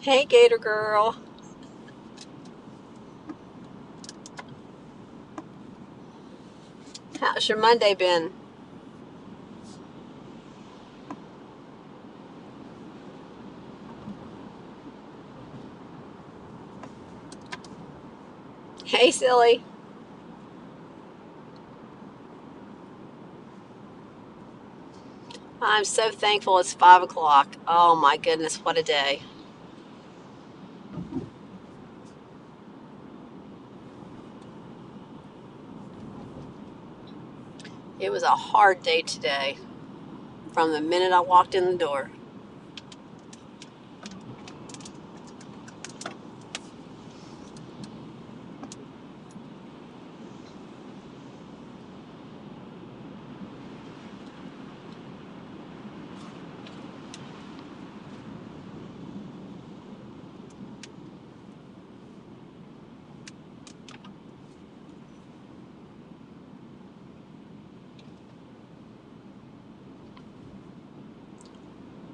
Hey, Gator Girl. How's your Monday been? Hey, silly. I'm so thankful it's 5 o'clock. Oh my goodness, what a day. It was a hard day today from the minute I walked in the door.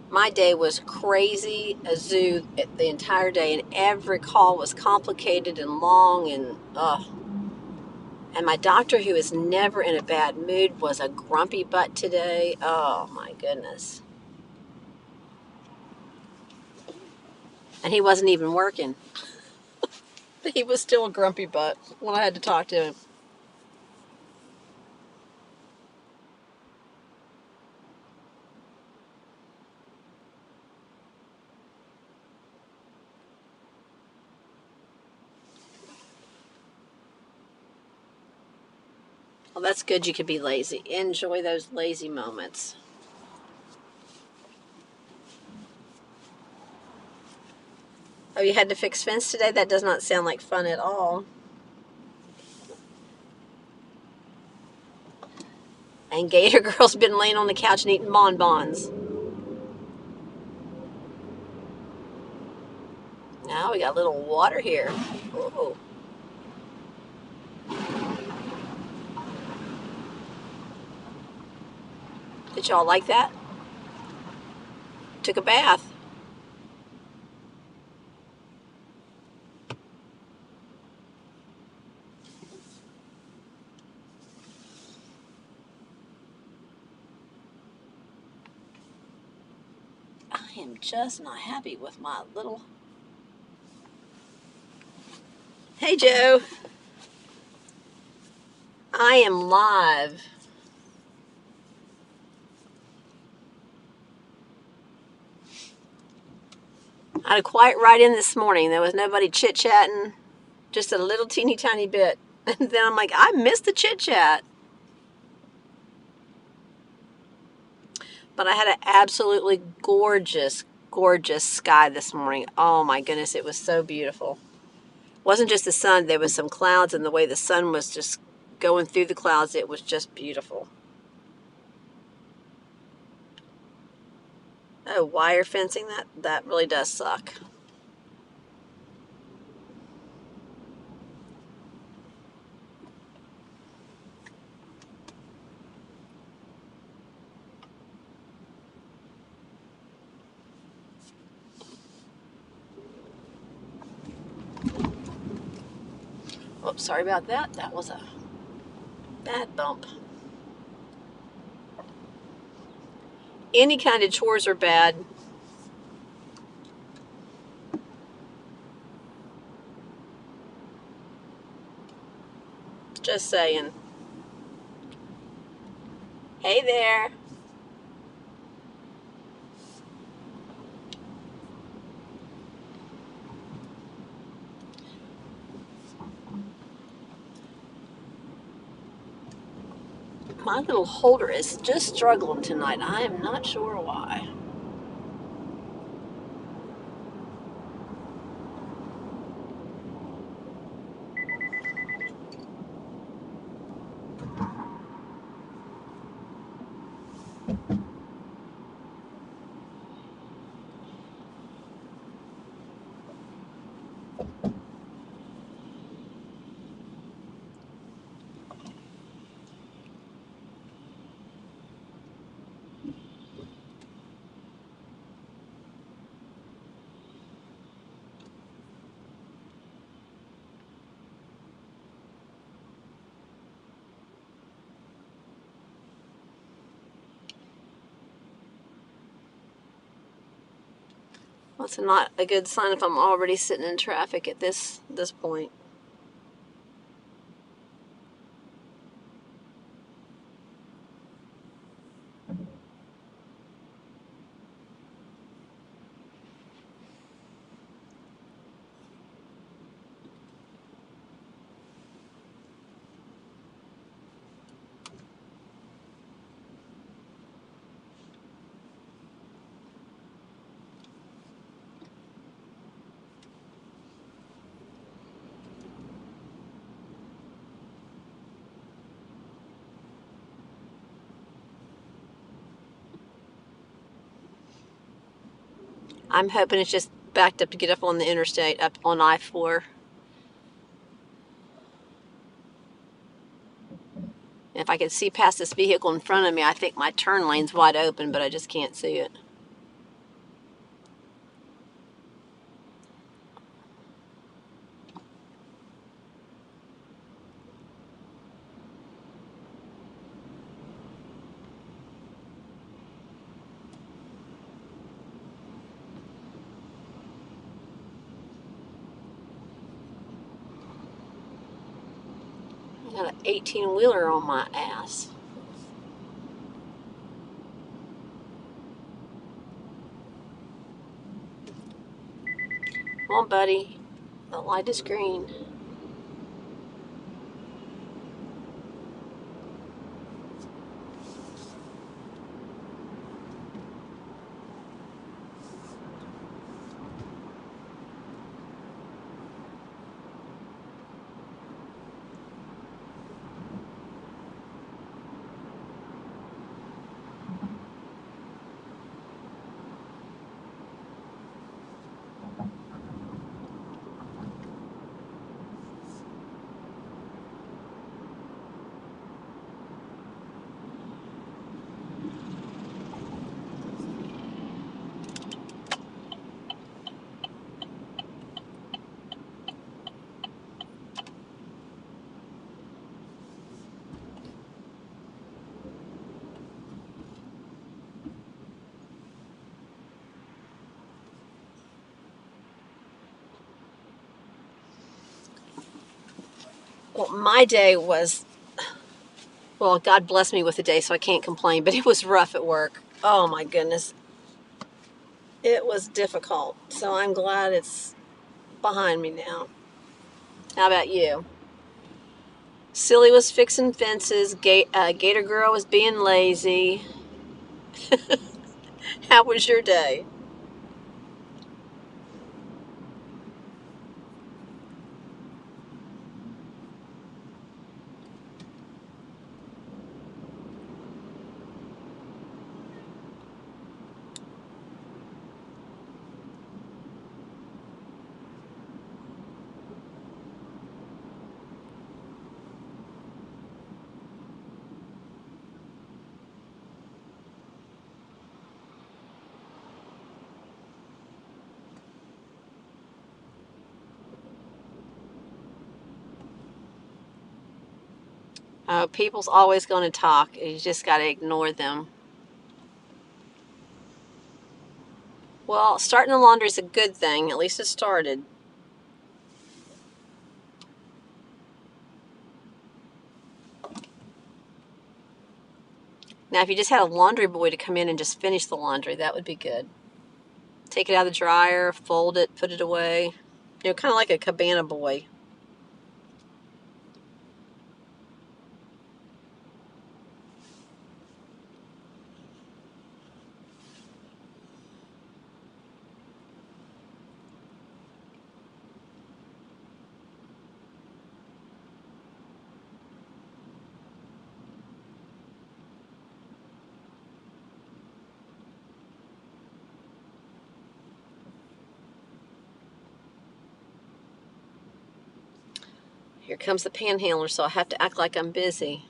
My day was crazy, a zoo the entire day, and every call was complicated and long and And my doctor, who is never in a bad mood, was a grumpy butt today. Oh my goodness. And he wasn't even working. He was still a grumpy butt when I had to talk to him. Well, that's good you could be lazy. Enjoy those lazy moments. Oh, you had to fix fence today? That does not sound like fun at all. And Gator Girl's been laying on the couch and eating bonbons. Now we got a little water here. Oh, did y'all like that? Took a bath. I am just not happy with my little. Hey, Joe. I am live. I had a quiet ride in this morning. There was nobody chit chatting, just a little teeny tiny bit. And then I'm like, I missed the chit chat. But I had an absolutely gorgeous, gorgeous sky this morning. Oh my goodness, it was so beautiful. It wasn't just the sun, there was some clouds, and the way the sun was just going through the clouds, it was just beautiful. Oh, wire fencing, that really does suck. Oh, sorry about that. That was a bad bump. Any kind of chores are bad. Just saying. Hey there. My little holder is just struggling tonight. I am not sure why. That's not a good sign if I'm already sitting in traffic at this point. I'm hoping it's just backed up to get up on the interstate, up on I-4. If I could see past this vehicle in front of me, I think my turn lane's wide open, but I just can't see it. I got an 18-wheeler on my ass. Come on, buddy. The light is green. Well, my day was, well, God bless me with the day, so I can't complain, but it was rough at work. Oh my goodness. It was difficult. So I'm glad it's behind me now. How about you? Silly was fixing fences. Gator Girl was being lazy. How was your day? People's always going to talk. You just got to ignore them. Well, starting the laundry is a good thing. At least it started. Now, if you just had a laundry boy to come in and just finish the laundry, that would be good. Take it out of the dryer, fold it, put it away. You know, kind of like a cabana boy. Here comes the panhandler, so I have to act like I'm busy.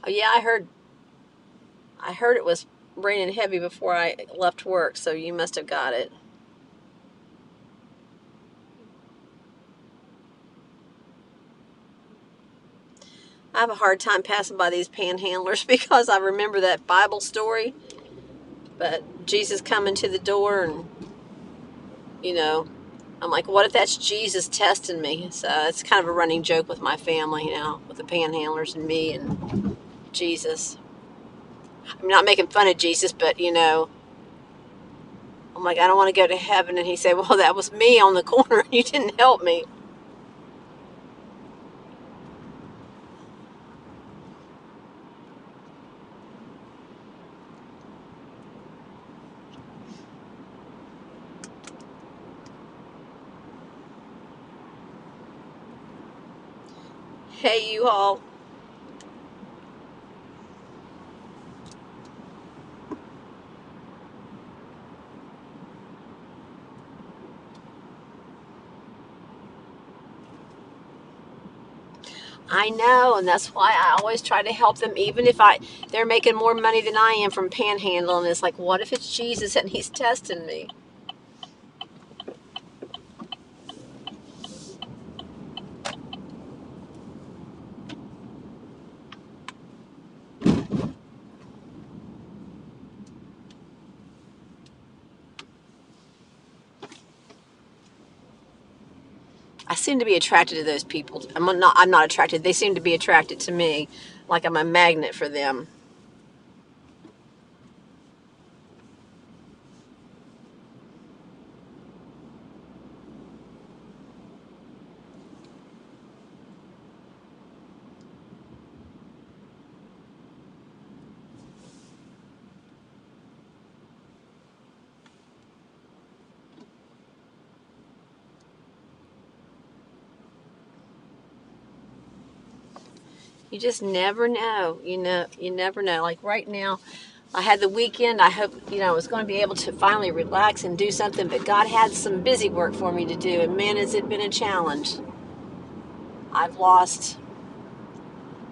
Oh yeah, I heard it was raining heavy before I left work, so you must have got it. I have a hard time passing by these panhandlers because I remember that Bible story. But Jesus coming to the door, and you know, I'm like, what if that's Jesus testing me? So it's kind of a running joke with my family, with the panhandlers and me and Jesus. I'm not making fun of Jesus, but I'm like, I don't want to go to heaven. And he said, well, that was me on the corner. You didn't help me. Hey, you all. I know, and that's why I always try to help them, even if they're making more money than I am from panhandling. It's like, what if it's Jesus and he's testing me? I seem to be attracted to those people. I'm not attracted. They seem to be attracted to me, like I'm a magnet for them. You just never know. You never know. Like right now, I had the weekend. I hope, I was going to be able to finally relax and do something, but God had some busy work for me to do, and man, has it been a challenge. I've lost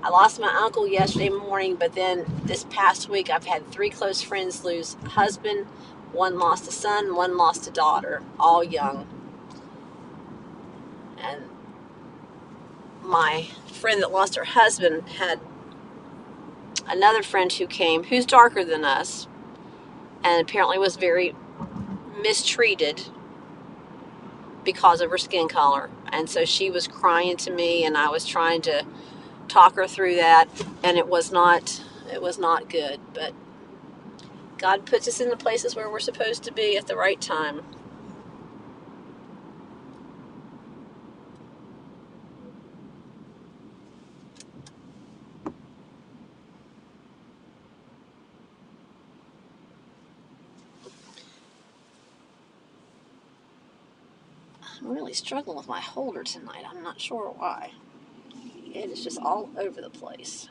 I lost my uncle yesterday morning, but then this past week I've had 3 close friends lose a husband. One lost a son, one lost a daughter, all young. And my friend that lost her husband had another friend who came, who's darker than us, and apparently was very mistreated because of her skin color. And so she was crying to me, and I was trying to talk her through that, and it was not good. But God puts us in the places where we're supposed to be at the right time. I'm really struggling with my holder tonight. I'm not sure why. It is just all over the place.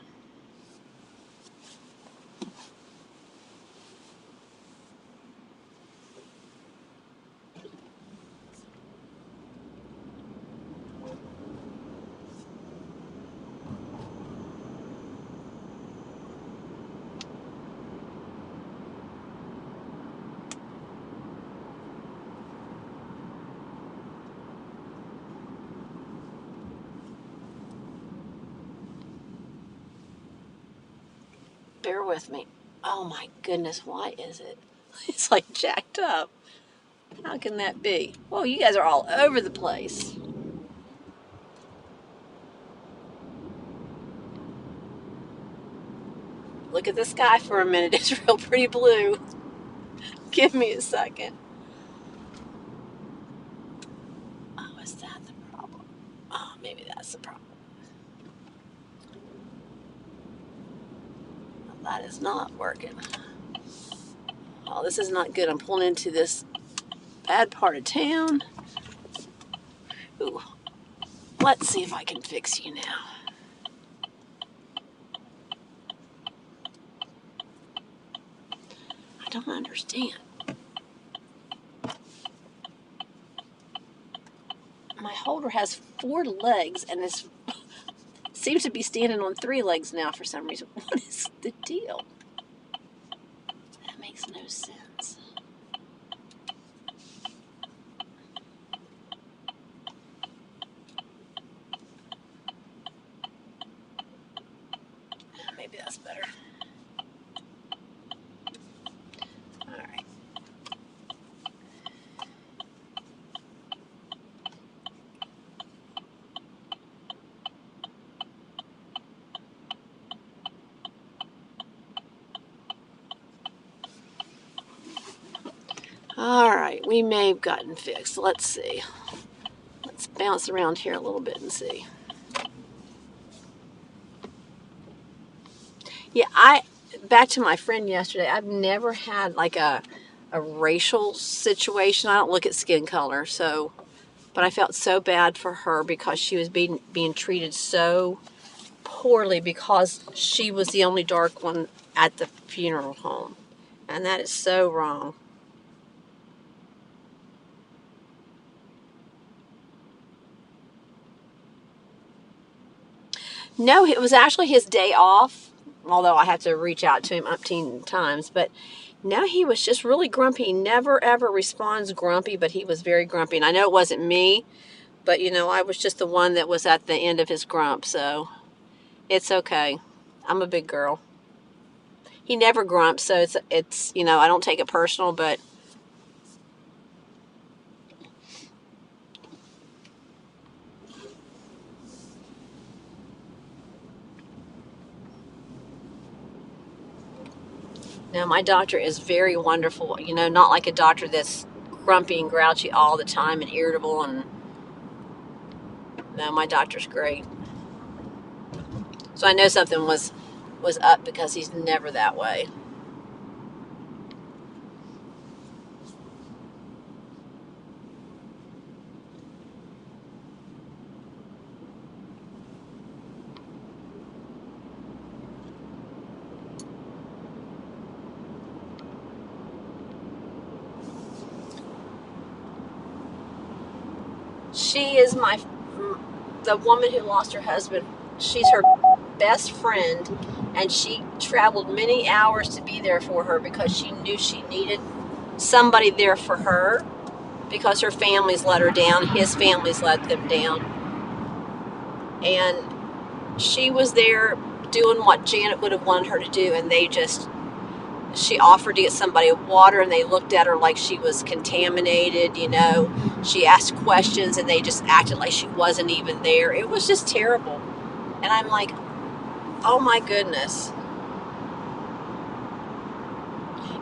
Bear with me. Oh my goodness, why is it? It's like jacked up. How can that be? Whoa, you guys are all over the place. Look at the sky for a minute. It's real pretty blue. Give me a second. Oh, is that the problem? Oh, maybe that's the problem. That is not working. Oh, this is not good. I'm pulling into this bad part of town. Ooh, let's see if I can fix you now. I don't understand. My holder has 4 legs and it seems to be standing on 3 legs now for some reason. What is the deal? That makes no sense. better. All right. All right, we may have gotten fixed. Let's see. Let's bounce around here a little bit and see. Yeah, back to my friend yesterday. I've never had like a racial situation. I don't look at skin color, so but I felt so bad for her because she was being treated so poorly because she was the only dark one at the funeral home. And that is so wrong. No, it was actually his day off, although I had to reach out to him umpteen times. But no, he was just really grumpy. He never ever responds grumpy, but he was very grumpy. And I know it wasn't me, but I was just the one that was at the end of his grump. So it's okay. I'm a big girl. He never grumps, so it's I don't take it personal, but no, my doctor is very wonderful. Not like a doctor that's grumpy and grouchy all the time and irritable. And no, my doctor's great. So I know something was up because he's never that way. She is the woman who lost her husband. She's her best friend, and she traveled many hours to be there for her because she knew she needed somebody there for her because her family's let her down. His family's let them down. And she was there doing what Janet would have wanted her to do, and she offered to get somebody water, and they looked at her like she was contaminated. She asked questions and they just acted like she wasn't even there. It was just terrible. And I'm like, oh my goodness.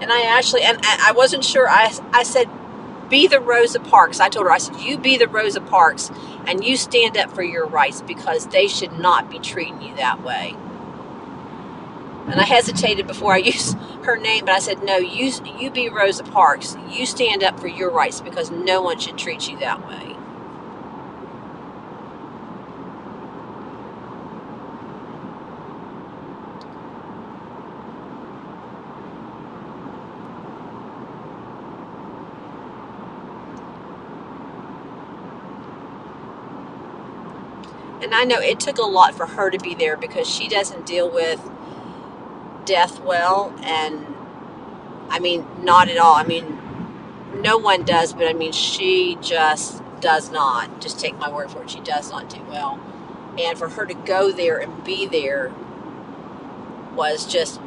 And I wasn't sure. I said, be the Rosa Parks. I told her, I said, you be the Rosa Parks and you stand up for your rights because they should not be treating you that way. And I hesitated before I used her name, but I said, no, you be Rosa Parks. You stand up for your rights because no one should treat you that way. And I know it took a lot for her to be there because she doesn't deal with death well. And I mean, not at all. I mean, no one does, but I mean, she just does not. Just take my word for it. She does not do well. And for her to go there and be there was just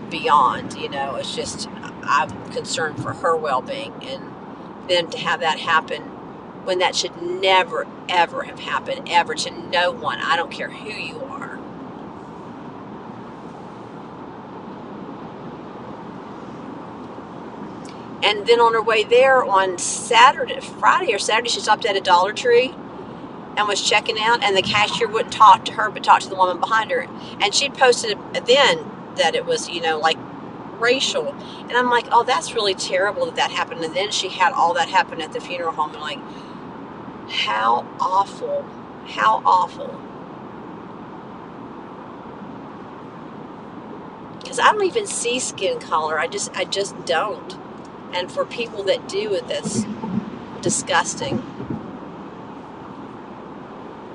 beyond, it's just, I'm concerned for her well-being. And then to have that happen when that should never, ever have happened, ever, to no one. I don't care who you are. And then on her way there on Friday or Saturday, she stopped at a Dollar Tree and was checking out, and the cashier wouldn't talk to her but talk to the woman behind her. And she'd posted then that it was, like racial. And I'm like, oh, that's really terrible that happened. And then she had all that happen at the funeral home. And like, how awful. How awful. Because I don't even see skin color. I just don't. And for people that do it, that's disgusting.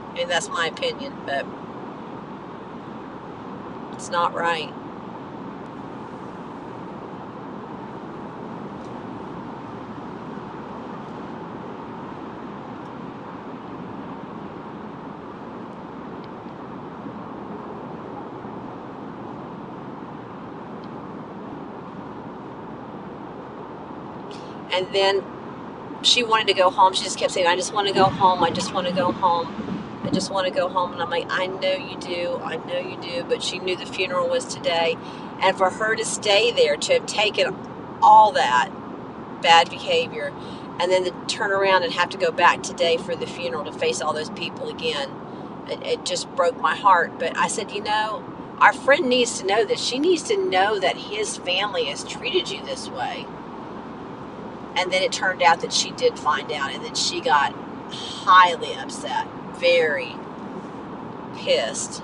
I mean, that's my opinion, but it's not right. And then she wanted to go home. She just kept saying, I just want to go home. I just want to go home. I just want to go home. And I'm like, I know you do. I know you do. But she knew the funeral was today. And for her to stay there, to have taken all that bad behavior, and then to turn around and have to go back today for the funeral to face all those people again, it just broke my heart. But I said, our friend needs to know this. She needs to know that his family has treated you this way. And then it turned out that she did find out, and then she got highly upset, very pissed.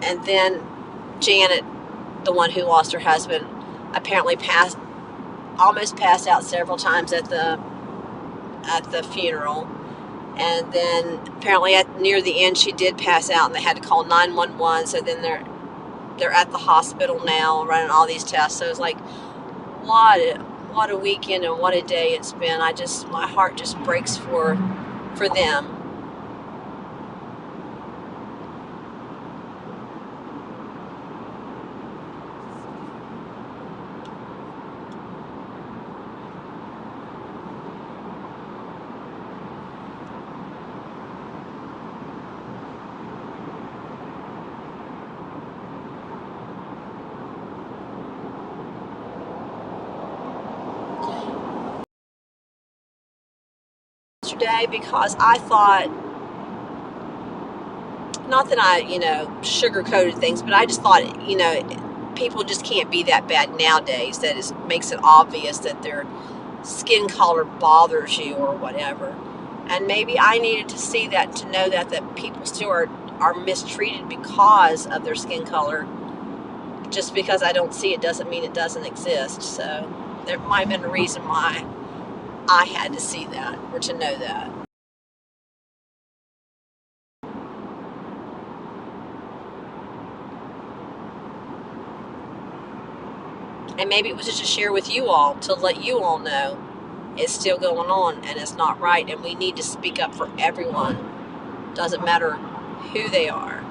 And then Janet, the one who lost her husband, apparently almost passed out several times at the funeral. And then apparently near the end she did pass out, and they had to call 911. So then they're at the hospital now running all these tests. So it's like, what a weekend and what a day it's been. My heart just breaks for them. Yesterday, because I thought, not that I, sugar-coated things, but I just thought, people just can't be that bad nowadays. That makes it obvious that their skin color bothers you or whatever. And maybe I needed to see that, to know that people still are mistreated because of their skin color. Just because I don't see it doesn't mean it doesn't exist. So there might have been a reason why I had to see that, or to know that. And maybe it was just to share with you all, to let you all know it's still going on and it's not right, and we need to speak up for everyone. Doesn't matter who they are.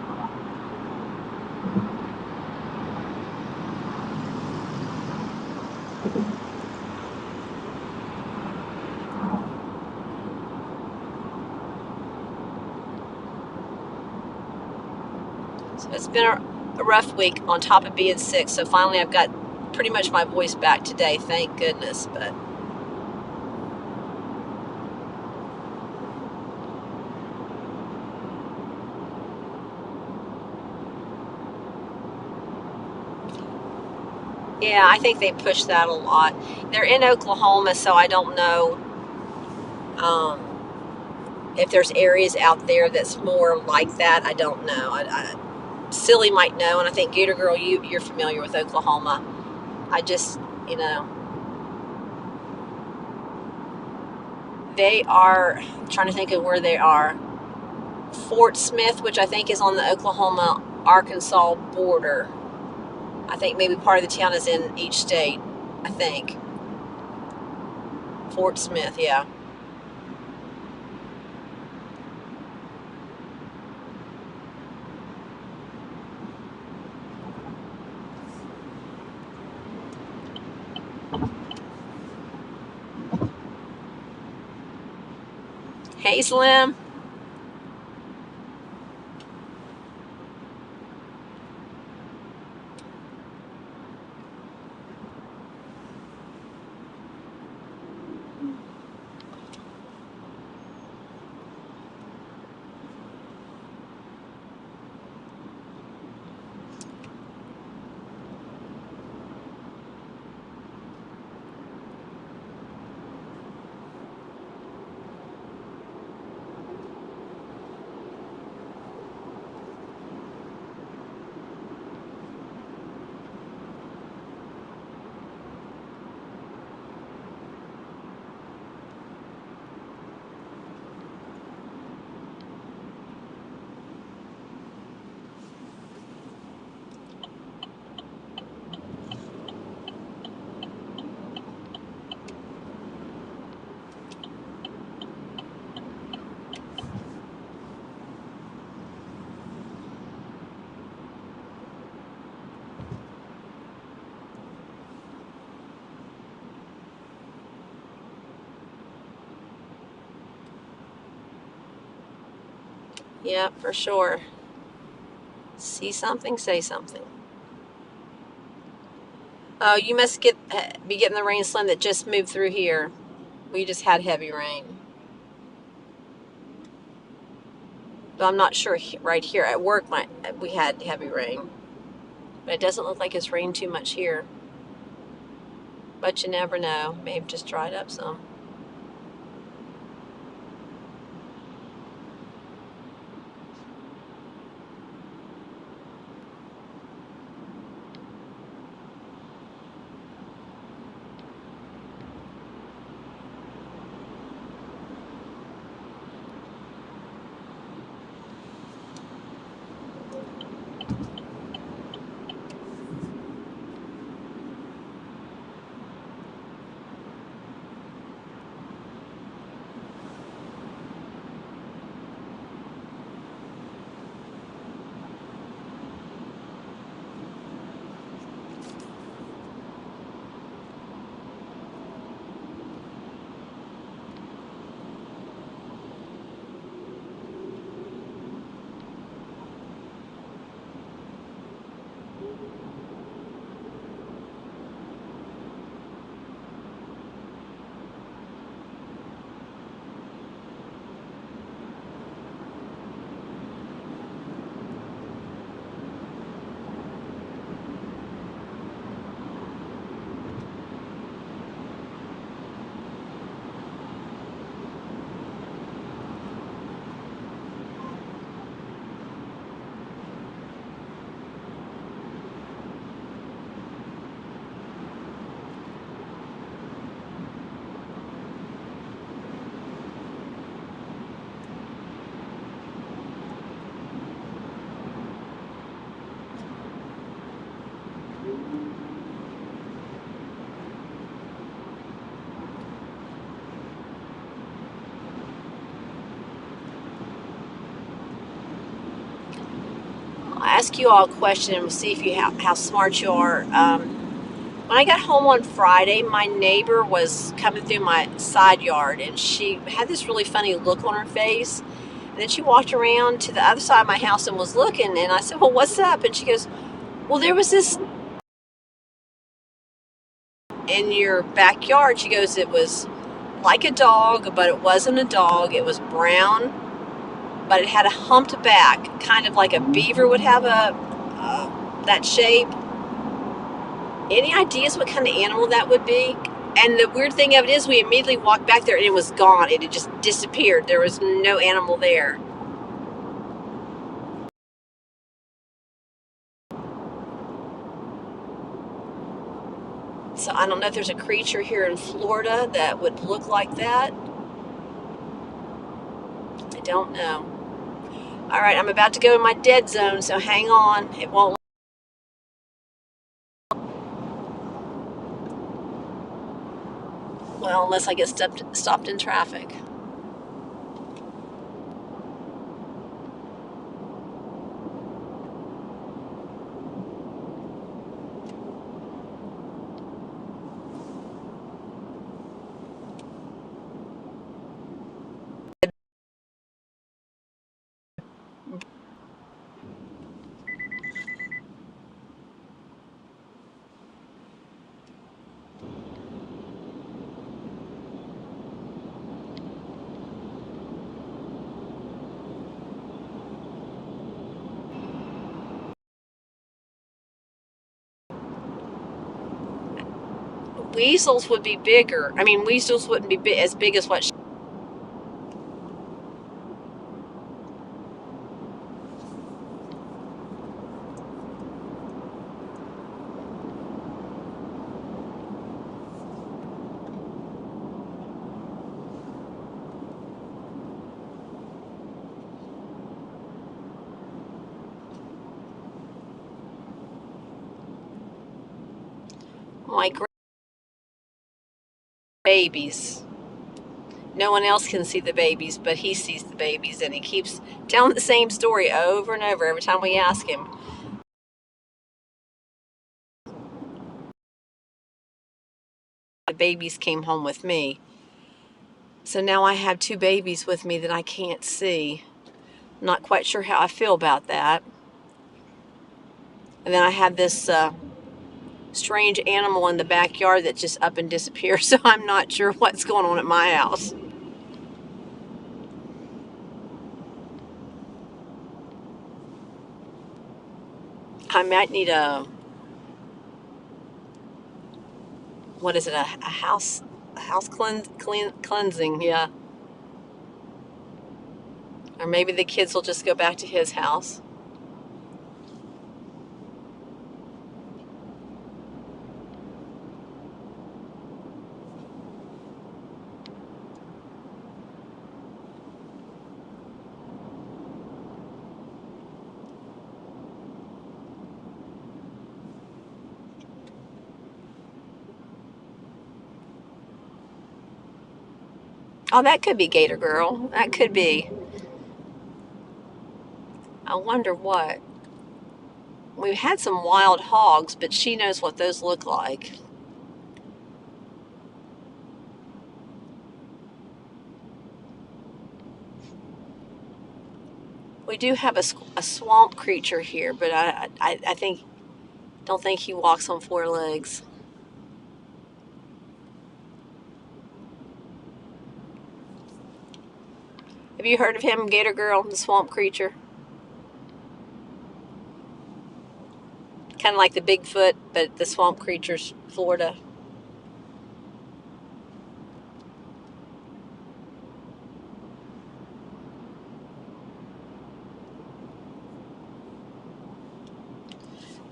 So it's been a rough week on top of being sick. So finally I've got pretty much my voice back today, thank goodness. But yeah, I think they push that a lot. They're in Oklahoma, so I don't know if there's areas out there that's more like that. I don't know. Silly might know, and I think Gator Girl, you're familiar with Oklahoma. I just, they are, I'm trying to think of where they are. Fort Smith, which I think is on the Oklahoma-Arkansas border. I think maybe part of the town is in each state, I think. Fort Smith, yeah. Hey, Slim. Yeah, for sure. See something, say something. Oh, you must be getting the rain, Slim, that just moved through here. We just had heavy rain. But I'm not sure right here at work we had heavy rain. But it doesn't look like it's rained too much here. But you never know. May have just dried up some. I'll ask you all a question and we'll see if you how smart you are. When I got home on Friday, my neighbor was coming through my side yard and she had this really funny look on her face. And then she walked around to the other side of my house and was looking. And I said, "Well, what's up?" And she goes, "Well, there was this in your backyard." She goes, "It was like a dog, but it wasn't a dog. It was brown, but it had a humped back, kind of like a beaver would have that shape." Any ideas what kind of animal that would be? And the weird thing of it is, we immediately walked back there and it was gone. It had just disappeared. There was no animal there. So I don't know if there's a creature here in Florida that would look like that. I don't know. All right, I'm about to go in my dead zone, so hang on. It won't. Well, unless I get stopped in traffic. Weasels would be bigger. I mean, weasels wouldn't be as big as what. My babies. No one else can see the babies, but he sees the babies, and he keeps telling the same story over and over every time we ask him. The babies came home with me. So now I have two babies with me that I can't see. Not quite sure how I feel about that. And then I have this strange animal in the backyard that just up and disappears, so I'm not sure what's going on at my house. I might need what is it, a house cleansing, yeah. Or maybe the kids will just go back to his house. Oh, that could be Gator Girl. That could be. I wonder what. We've had some wild hogs, but she knows what those look like. We do have a swamp creature here, but I think don't think he walks on four legs. Have you heard of him, Gator Girl, the swamp creature? Kind of like the Bigfoot, but the swamp creature's Florida.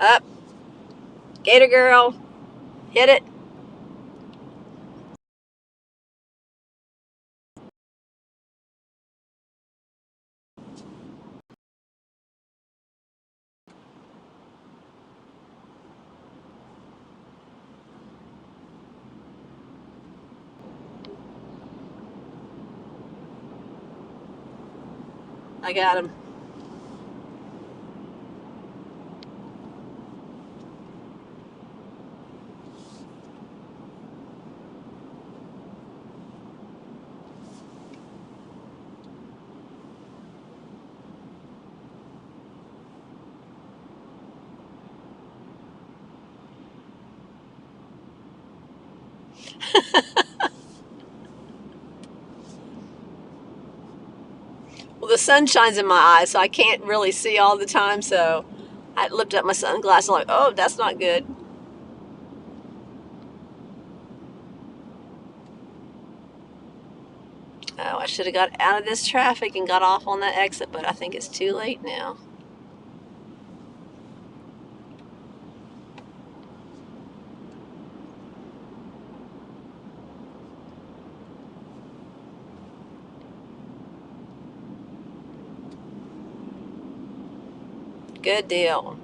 Up, Gator Girl, hit it. I got him. Well, the sun shines in my eyes, so I can't really see all the time. So I lifted up my sunglasses, like, oh, that's not good. Oh, I should have got out of this traffic and got off on that exit, but I think it's too late now. Good deal.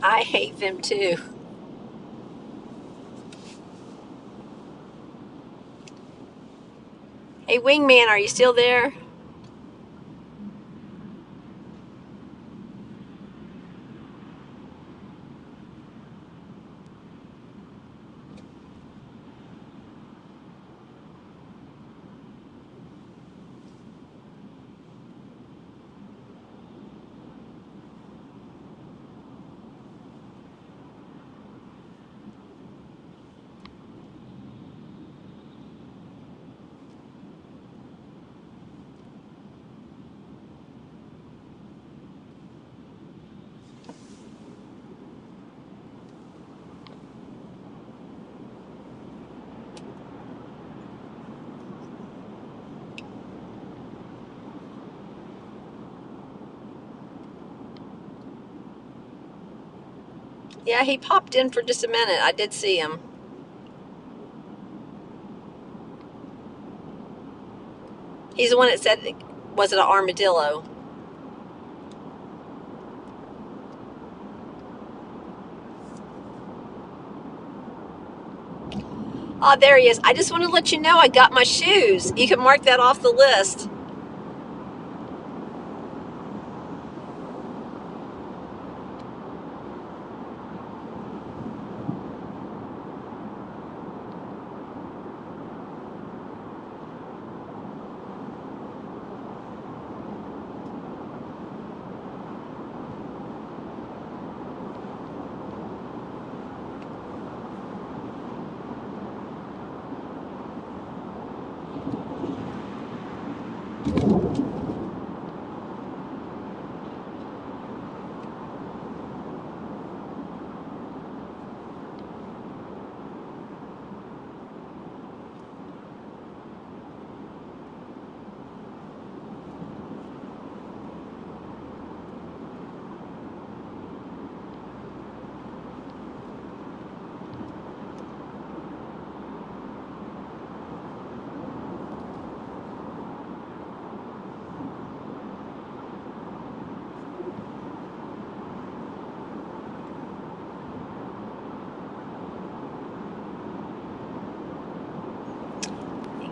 I hate them too. Hey, Wingman, are you still there? Yeah, he popped in for just a minute. I did see him. He's the one that said, was it an armadillo? Oh, there he is. I just want to let you know I got my shoes. You can mark that off the list.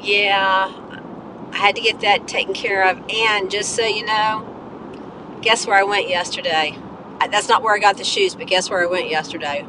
Yeah, I had to get that taken care of. And just so you know, guess where I went yesterday? That's not where I got the shoes, but guess where I went yesterday?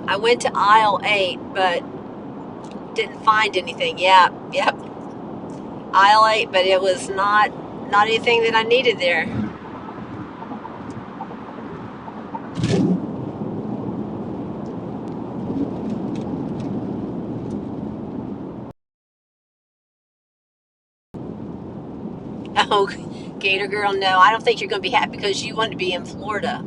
I went to aisle 8, but didn't find anything. Yeah, yep, aisle 8, but it was not anything that I needed there. Oh, Gator Girl, no, I don't think you're going to be happy because you want to be in Florida.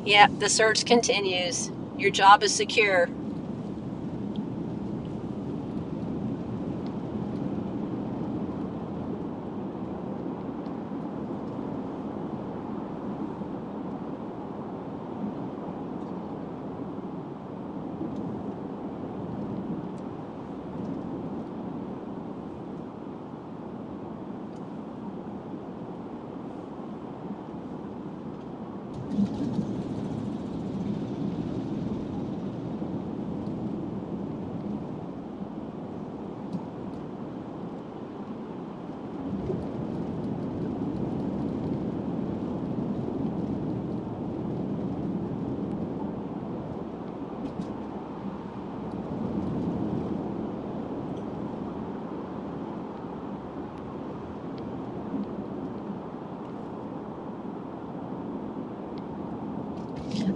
Yep, the search continues. Your job is secure.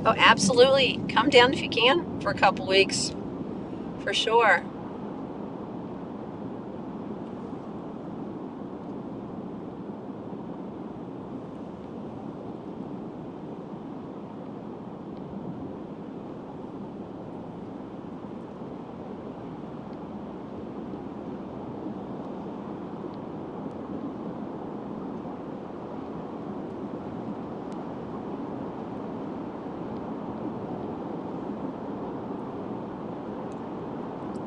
Oh, absolutely. Come down if you can for a couple weeks, for sure.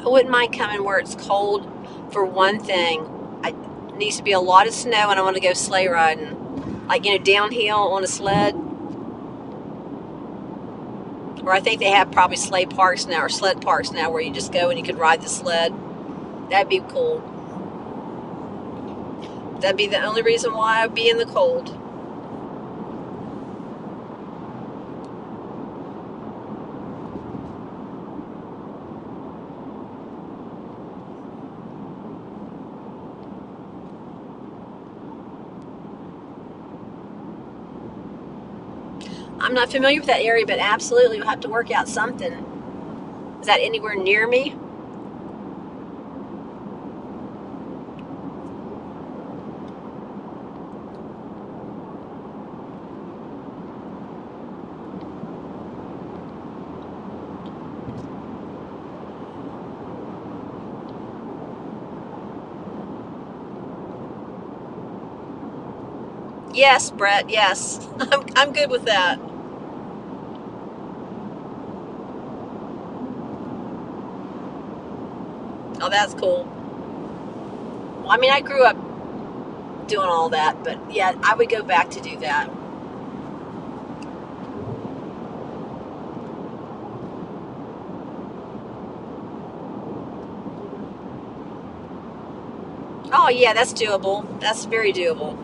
I wouldn't mind coming where it's cold for one thing. It needs to be a lot of snow, and I want to go sleigh riding, like downhill on a sled. Or I think they have probably sleigh parks now or sled parks now where you just go and you can ride the sled. That'd be cool. That'd be the only reason why I'd be in the cold. I'm not familiar with that area, but absolutely we'll have to work out something. Is that anywhere near me? Yes, Brett, yes. I'm good with that. Oh, that's cool. Well, I mean, I grew up doing all that, but yeah, I would go back to do that. Oh, yeah, that's doable. That's very doable.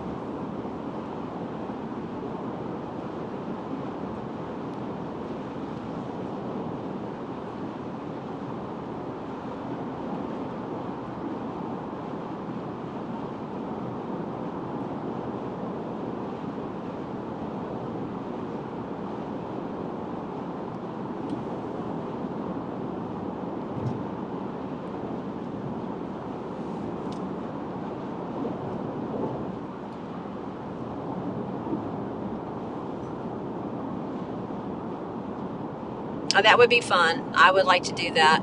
Oh, that would be fun. I would like to do that.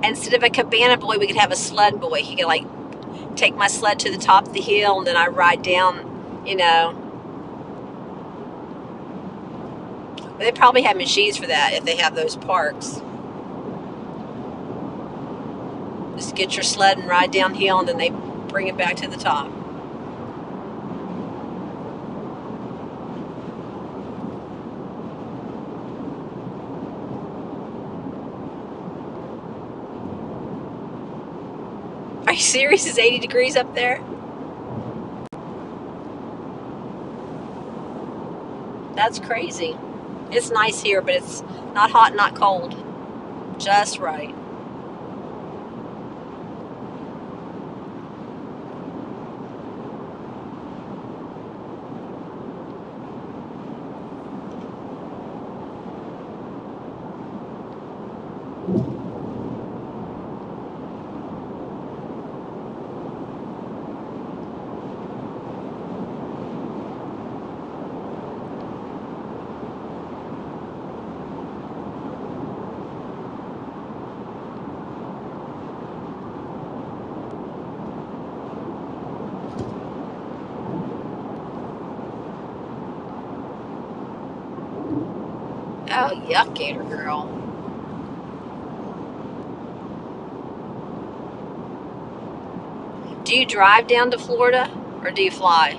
Instead of a cabana boy, we could have a sled boy. He could like take my sled to the top of the hill, and then I ride down. They probably have machines for that if they have those parks. Just get your sled and ride downhill, and then they bring it back to the top. Are you serious? It's 80 degrees up there? That's crazy. It's nice here, but it's not hot, not cold. Just right. Oh, yuck, Gator Girl. Do you drive down to Florida or do you fly?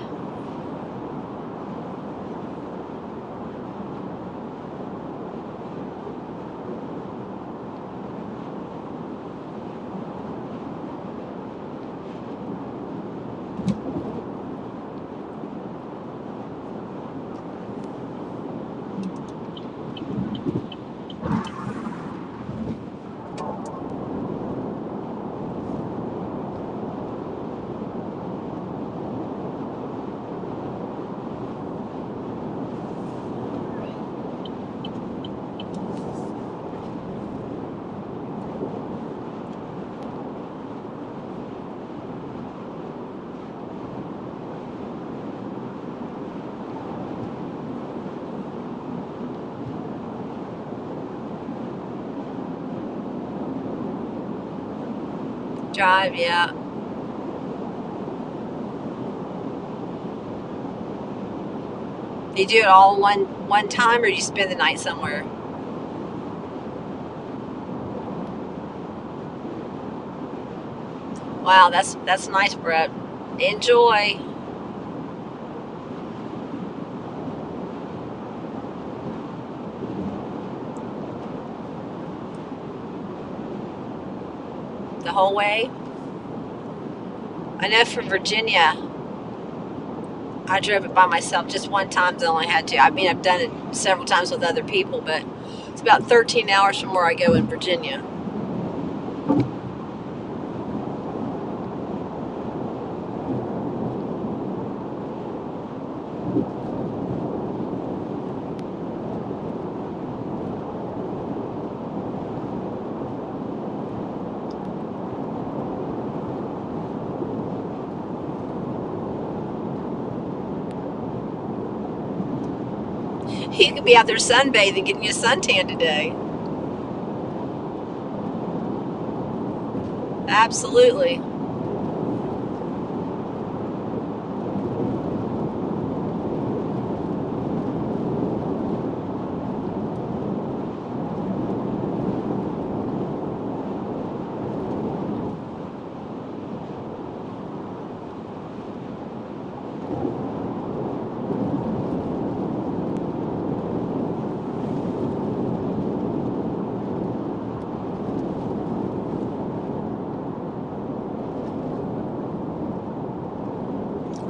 Drive, yeah. You do it all one time, or you spend the night somewhere? Wow, that's nice, Brett. Enjoy. The whole way. I know from Virginia, I drove it by myself just one time. I only had to. I mean, I've done it several times with other people, but it's about 13 hours from where I go in Virginia. You could be out there sunbathing, getting you a suntan today. Absolutely.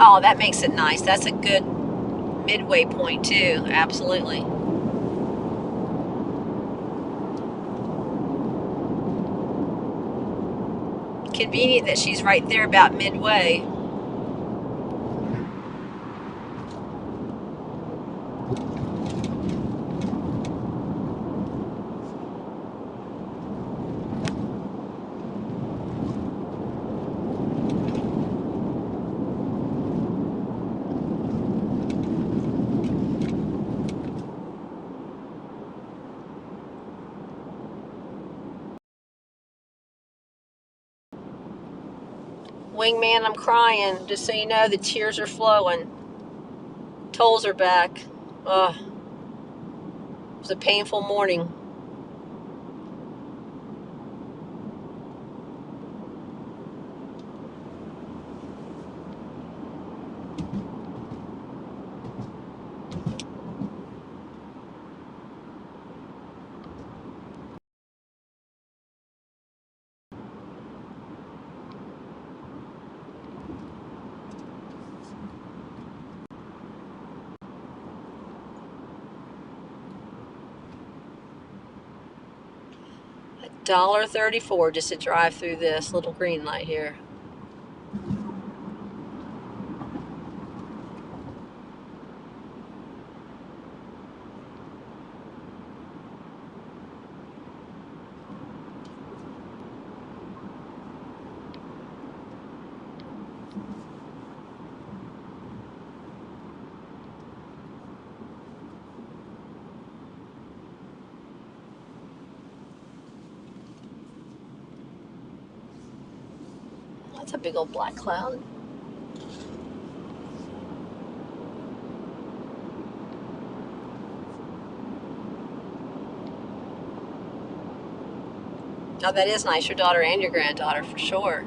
Oh, that makes it nice. That's a good midway point too. Absolutely. Convenient that she's right there about midway. Wingman, I'm crying. Just so you know, the tears are flowing. Tolls are back. Ugh. It was a painful morning. $1.34 just to drive through this little green light here. That's a big old black cloud. Oh, that is nice. Your daughter and your granddaughter for sure.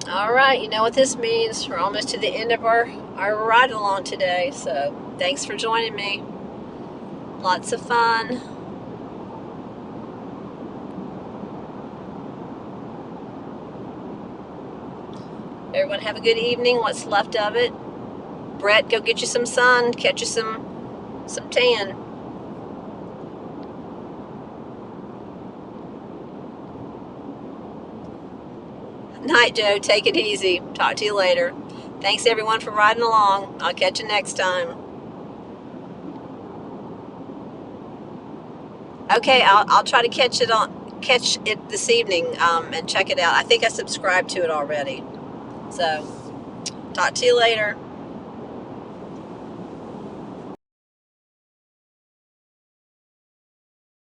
All right, you know what this means. We're almost to the end of our ride along today. So thanks for joining me. Lots of fun. Everyone have a good evening. What's left of it. Brett, go get you some sun. Catch you some tan. Night, Joe. Take it easy. Talk to you later. Thanks everyone for riding along. I'll catch you next time. Okay, I'll try to catch it this evening and check it out. I think I subscribed to it already. So talk to you later.